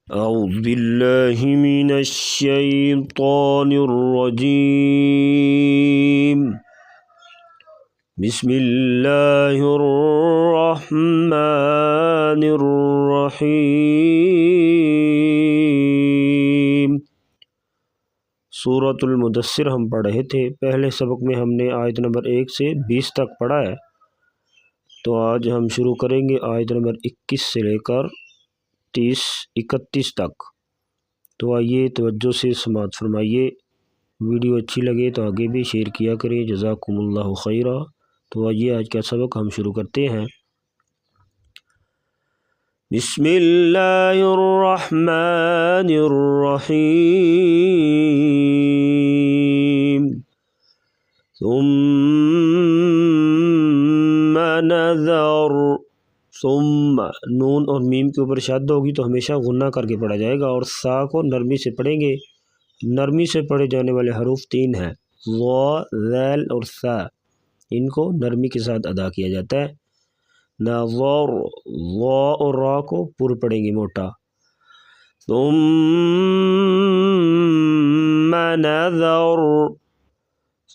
أعوذ بالله من الشيطان الرجيم بسم الله الرحمن الرحيم سورۃ المدثر ہم پڑھ رہے تھے۔ پہلے سبق میں ہم نے آیت نمبر 1 سے 20 تک پڑھا ہے، تو آج ہم شروع کریں گے آیت نمبر 21 سے لے کر 31 تک۔ تو آئیے توجہ سے سماعت فرمائیے، ویڈیو اچھی لگے تو آگے بھی شیئر کیا کریں، جزاکم اللہ خیرہ۔ تو آئیے آج کا سبق ہم شروع کرتے ہیں۔ بسم اللہ الرحمن الرحیم ثم نظر، ثم نون اور میم کے اوپر شد ہوگی تو ہمیشہ غنہ کر کے پڑھا جائے گا، اور سا کو نرمی سے پڑھیں گے۔ نرمی سے پڑھے جانے والے حروف 3 ہیں، ظا، ذیل اور ثا، ان کو نرمی کے ساتھ ادا کیا جاتا ہے۔ نظر، ظا اور را کو پر پڑھیں گے موٹا۔ ثم نظر،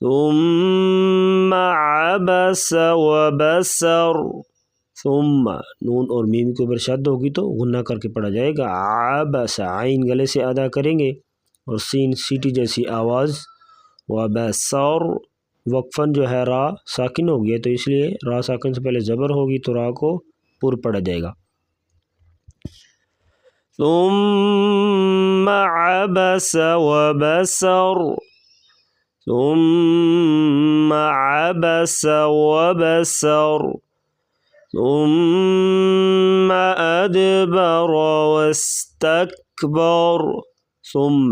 ثم عبس وبسر، ثم نون اور میم کے اوپر شد ہوگی تو غنہ کر کے پڑھا جائے گا۔ عبس، عین گلے سے ادا کریں گے اور سین سیٹی جیسی آواز۔ وبسر، وقفاً جو ہے را ساکن ہو گیا تو اس لیے را ساکن سے پہلے زبر ہوگی تو را کو پر پڑھا جائے گا۔ ثم عبس وبسر، ثم عبس وبسر، ثم ادبر واستکبر، ثم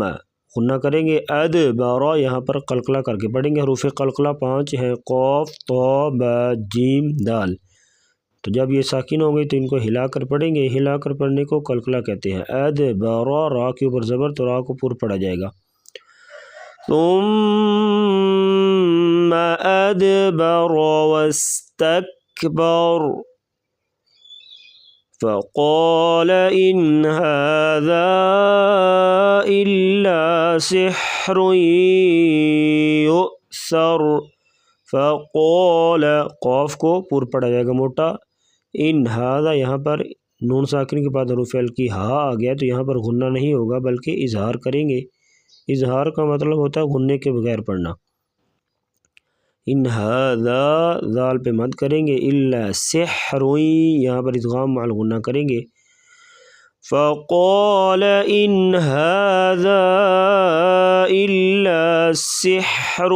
غنہ کریں گے ادبر، یہاں پر قلقلہ کر کے پڑھیں گے۔ حروف قلقلہ 5 ہیں، قاف، طا، با، جیم، دال۔ تو جب یہ ساکن ہو گئی تو ان کو ہلا کر پڑھیں گے۔ ہلا کر پڑھنے کو قلقلہ کہتے ہیں۔ ادبر، را کے اوپر زبر تو را کو پر پڑھا جائے گا۔ ثم ادبر واستکبر فقال إن هذا إلا سحر يؤثر، فقال، قاف کو پر پڑھا جائے گا موٹا۔ ان هذا، یہاں پر نون ساکن کے بعد حروف ہلکی ہا آ گیا تو یہاں پر غنہ نہیں ہوگا بلکہ اظہار کریں گے۔ اظہار کا مطلب ہوتا ہے غنے کے بغیر پڑھنا۔ ان هذا، ذال پہ مد کریں گے، الا سحر، یہاں پر ادغام مع الغنہ کریں گے۔ فقال ان هذا الا سحر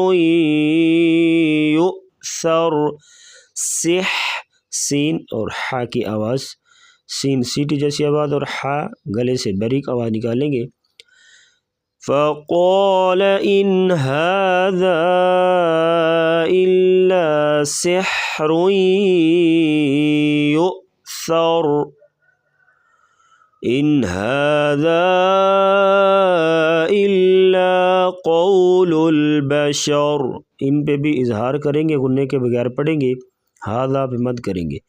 یؤثر، سح، سین اور حا کی آواز، سین سیٹی جیسی آواز اور حا گلے سے باریک آواز نکالیں گے۔ فقال ان هذا الا سحر یؤثر، ان هذا الا قول البشر، ان پہ بھی اظہار کریں گے، غنے کے بغیر پڑھیں گے، هذا پہ مد کریں گے۔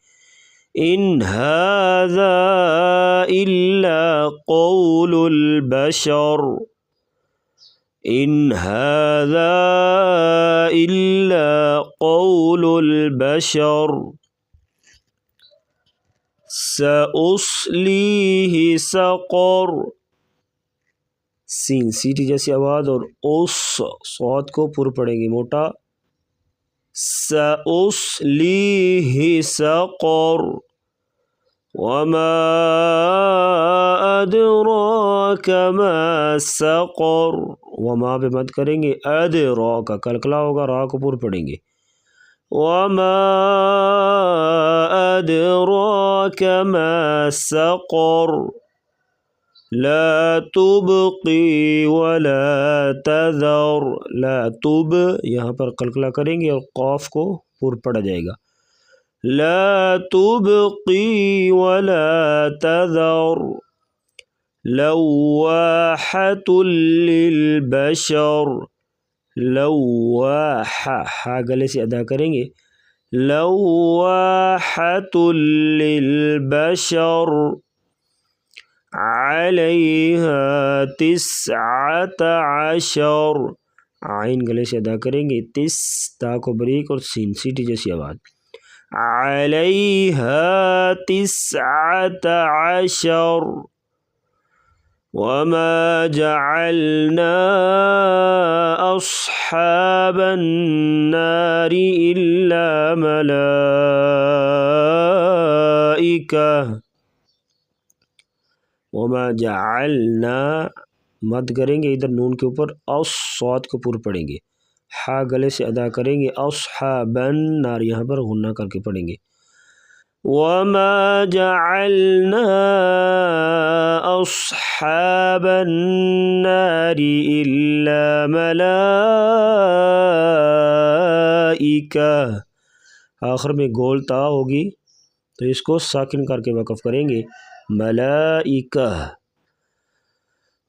ان هذا الا قول البشر، ان هذا الا قول البشر، سأصلیہ سقر، سین سیٹی جیسی آواز اور اس، صاد کو پر پڑھیں گے موٹا۔ سأصلیہ سقر، وما ادراک ما سقر، وما پہ مد کریں گے، ادرا کا قلقلہ ہوگا، را کو پر پڑھیں گے۔ وما ادراک ما سقر، لا تبقی ولا تذر، لا تب، یہاں پر قلقلہ کریں گے اور قاف کو پر پڑھا جائے گا۔ لا تبقی ولا تذر، لواحۃ للبشر، لواحہ، ہا گلے سے ادا کریں گے، لواحۃ للبشر، علیہا تسعۃ عشر، عین گلے سے ادا کریں گے، تا کو بریک اور سین سیٹی جیسی آواز، علیہا تسعۃ عشر، وما جعلنا أصحاب النار إلا ملائكة، وما جعلنا مد کریں گے ادھر نون کے اوپر، صاد کو پور پڑھیں گے، ہا گلے سے ادا کریں گے، اصحاب النار یہاں پر غنہ کر کے پڑھیں گے، وما جعلنا أصحاب النار إلا ملائكة، آخر میں گول تا ہوگی تو اس کو ساکن کر کے وقف کریں گے، ملائکہ،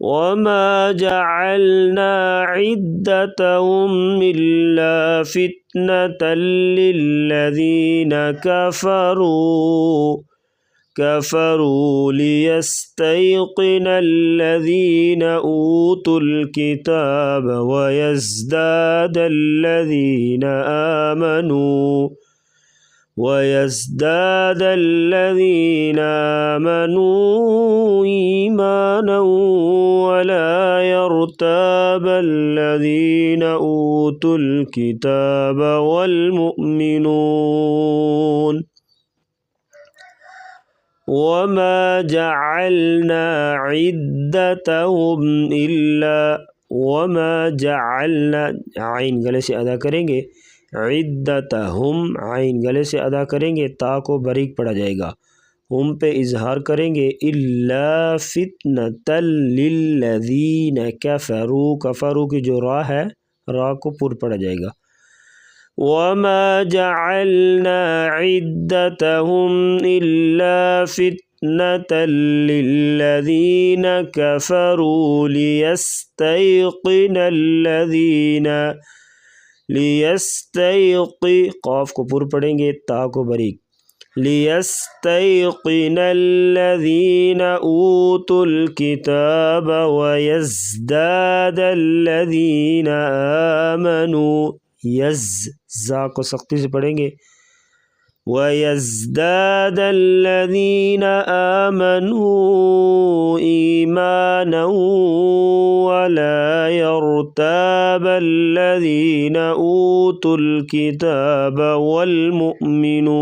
وما جعلنا عدتهم إلا فتنة للذين كفروا ليستيقن الذين أوتوا الكتاب ويزداد الذين آمنوا إيمانا ولا يرتاب الذين أوتوا الكتاب والمؤمنون، وما جعلنا عدتهم إلا، وما جعلنا عین گلے سے ادا کریں گے، عدتهم عین گلے سے ادا کریں گے، تا کو بریک پڑا جائے گا، ہم پہ اظہار کریں گے، الا فتنة للذین کفروا، کفروا کی جو را ہے را کو پر پڑا جائے گا، وما جعلنا عدتهم إلا فتنة للذين كفروا قاف کو پر پڑھیں گے، تا کو بریک، ليستيقن الذين أوتوا الكتاب ويزداد الذين آمنوا، زا کو سختی سے پڑھیں گے، وَيَزْدَادَ الَّذِينَ آمَنُوا إِيمَانًا وَلَا يَرْتَابَ الَّذِينَ أُوتُوا الْكِتَابَ وَالْمُؤْمِنُونَ،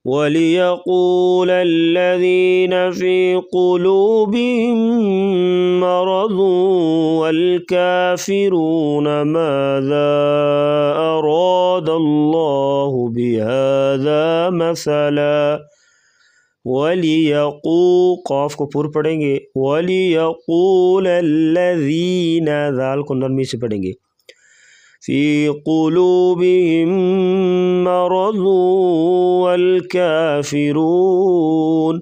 وَلِيَقُولَ الَّذِينَ فِي قُلُوبِهِم مَّرَضٌ وَالْكَافِرُونَ مَاذَا أَرَادَ اللَّهُ بِهَذَا مَثَلًا، قاف کو پر پڑھیں گے، وَلِيَقُولَ الَّذِينَ ذال کو نرمی سے پڑھیں گے، فی قلوبہم مرض والکافرون،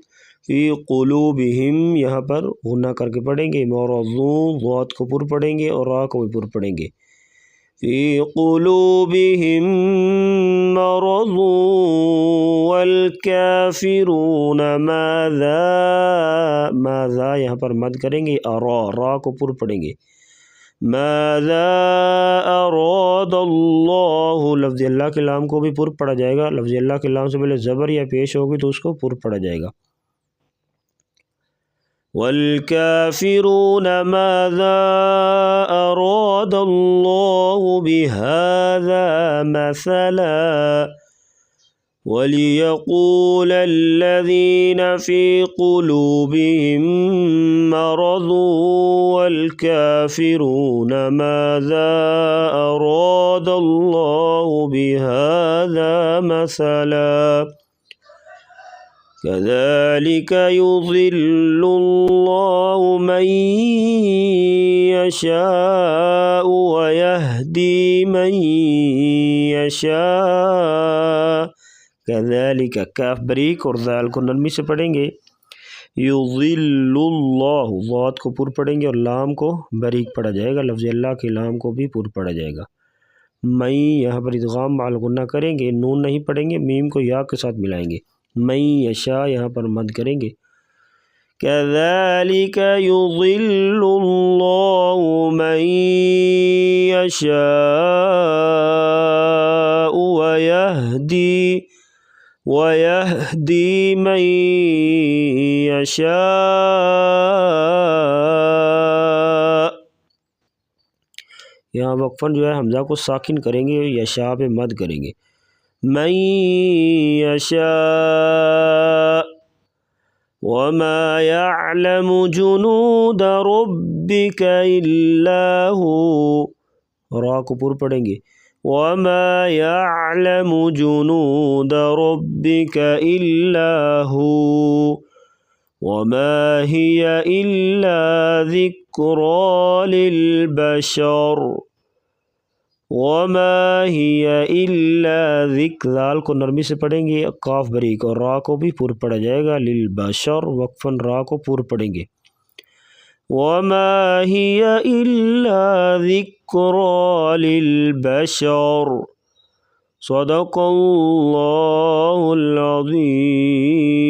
فی قلوبہم یہاں پر غنہ کر کے پڑھیں گے، مرض ضاد کو پر پڑھیں گے اور را کو بھی پر پڑھیں گے، فی قلوبہم مرض والکافرون ماذا یہاں پر مد کریں گے، را کو پر پڑھیں گے، ماذا اراد اللہ، لفظ اللہ کے لام کو بھی پر پڑھا جائے گا، لفظ اللہ کے لام سے پہلے زبر یا پیش ہوگی تو اس کو پر پڑھا جائے گا، والکافرون ماذا اراد اللہ بہذا مثلا، وَلِيَقُولَ الَّذِينَ فِي قُلُوبِهِم مَّرَضٌ وَالْكَافِرُونَ مَاذَا أَرَادَ اللَّهُ بِهَذَا مَثَلًا، كَذَلِكَ يُضِلُّ اللَّهُ مَن يَشَاءُ وَيَهْدِي مَن يَشَاءُ، کذالک کاف بریک اور ذال کو نرمی سے پڑھیں گے، یضل اللہ ضاد کو پر پڑھیں گے اور لام کو بریک پڑھا جائے گا، لفظ اللہ کے لام کو بھی پر پڑھا جائے گا، میں یہاں پر ادغام مع الغنہ کریں گے، نون نہیں پڑھیں گے، میم کو یا کے ساتھ ملائیں گے، من یشاء یہاں پر مد کریں گے. كذلك يضل الله من يشاء ويهدي من يشاء. یہاں وقفاً جو ہے حمزہ کو ساکن کریں گے، یشاء پہ مد کریں گے. من یشاء وما يعلم جنود ربك إلا هو، را کو پر پڑھیں گے. وما يعلم جنود ربك إلا هو وما هي إلا ذكرى للبشر. وما هي إلا ذکر، ذال کو نرمی سے پڑھیں گے، قاف بریک اور را کو بھی پور پڑھا جائے گا. للبشر وقفاً را کو پور پڑھیں گے. وما هي إلا ذکرى للبشر. صدق اللہ العظیم.